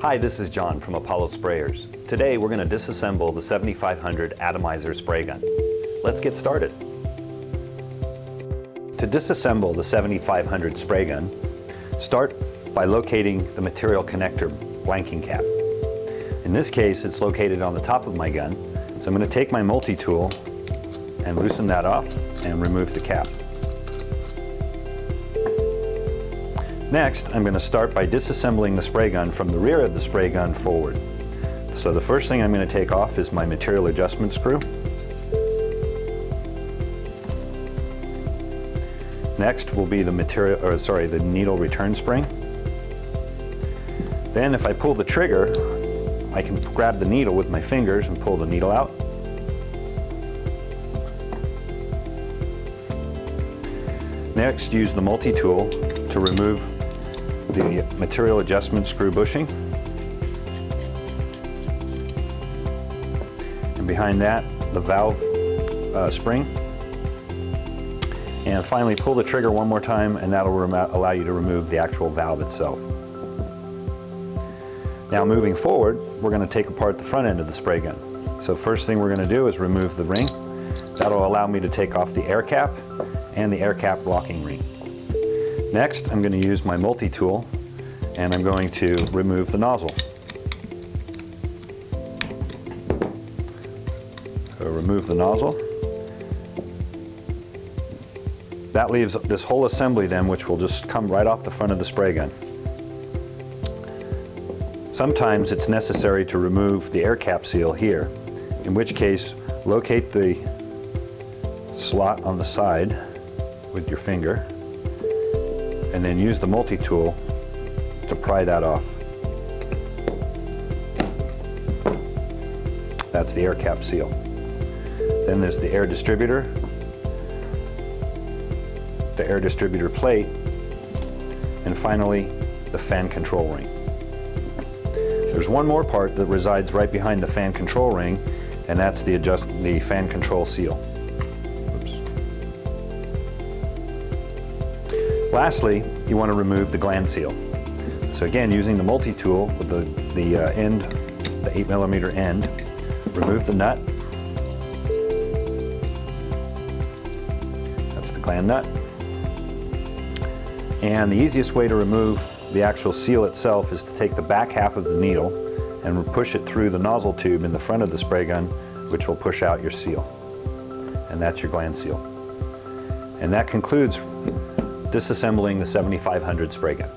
Hi, this is John from Apollo Sprayers. Today we're going to disassemble the 7500 atomizer spray gun. Let's get started. To disassemble the 7500 spray gun, start by locating the material connector blanking cap. In this case, it's located on the top of my gun, so I'm going to take my multi-tool and loosen that off and remove the cap. Next, I'm going to start by disassembling the spray gun from the rear of the spray gun forward. So the first thing I'm going to take off is my material adjustment screw. Next will be the needle return spring. Then if I pull the trigger, I can grab the needle with my fingers and pull the needle out. Next, use the multi-tool to remove the material adjustment screw bushing. And behind that, the valve spring. And finally, pull the trigger one more time, and that'll allow you to remove the actual valve itself. Now moving forward, we're going to take apart the front end of the spray gun. So first thing we're going to do is remove the ring. That'll allow me to take off the air cap and the air cap locking ring. Next, I'm going to use my multi-tool and I'm going to remove the nozzle. So remove the nozzle. That leaves this whole assembly then, which will just come right off the front of the spray gun. Sometimes it's necessary to remove the air cap seal here, in which case locate the slot on the side with your finger and then use the multi-tool to pry that off. That's the air cap seal. Then there's the air distributor plate, and finally the fan control ring. There's one more part that resides right behind the fan control ring, and that's the fan control seal. Lastly, you want to remove the gland seal. So again, using the multi-tool with the 8mm end, remove the nut. That's the gland nut. And the easiest way to remove the actual seal itself is to take the back half of the needle and push it through the nozzle tube in the front of the spray gun, which will push out your seal. And that's your gland seal. And that concludes disassembling the 7500 spray gun.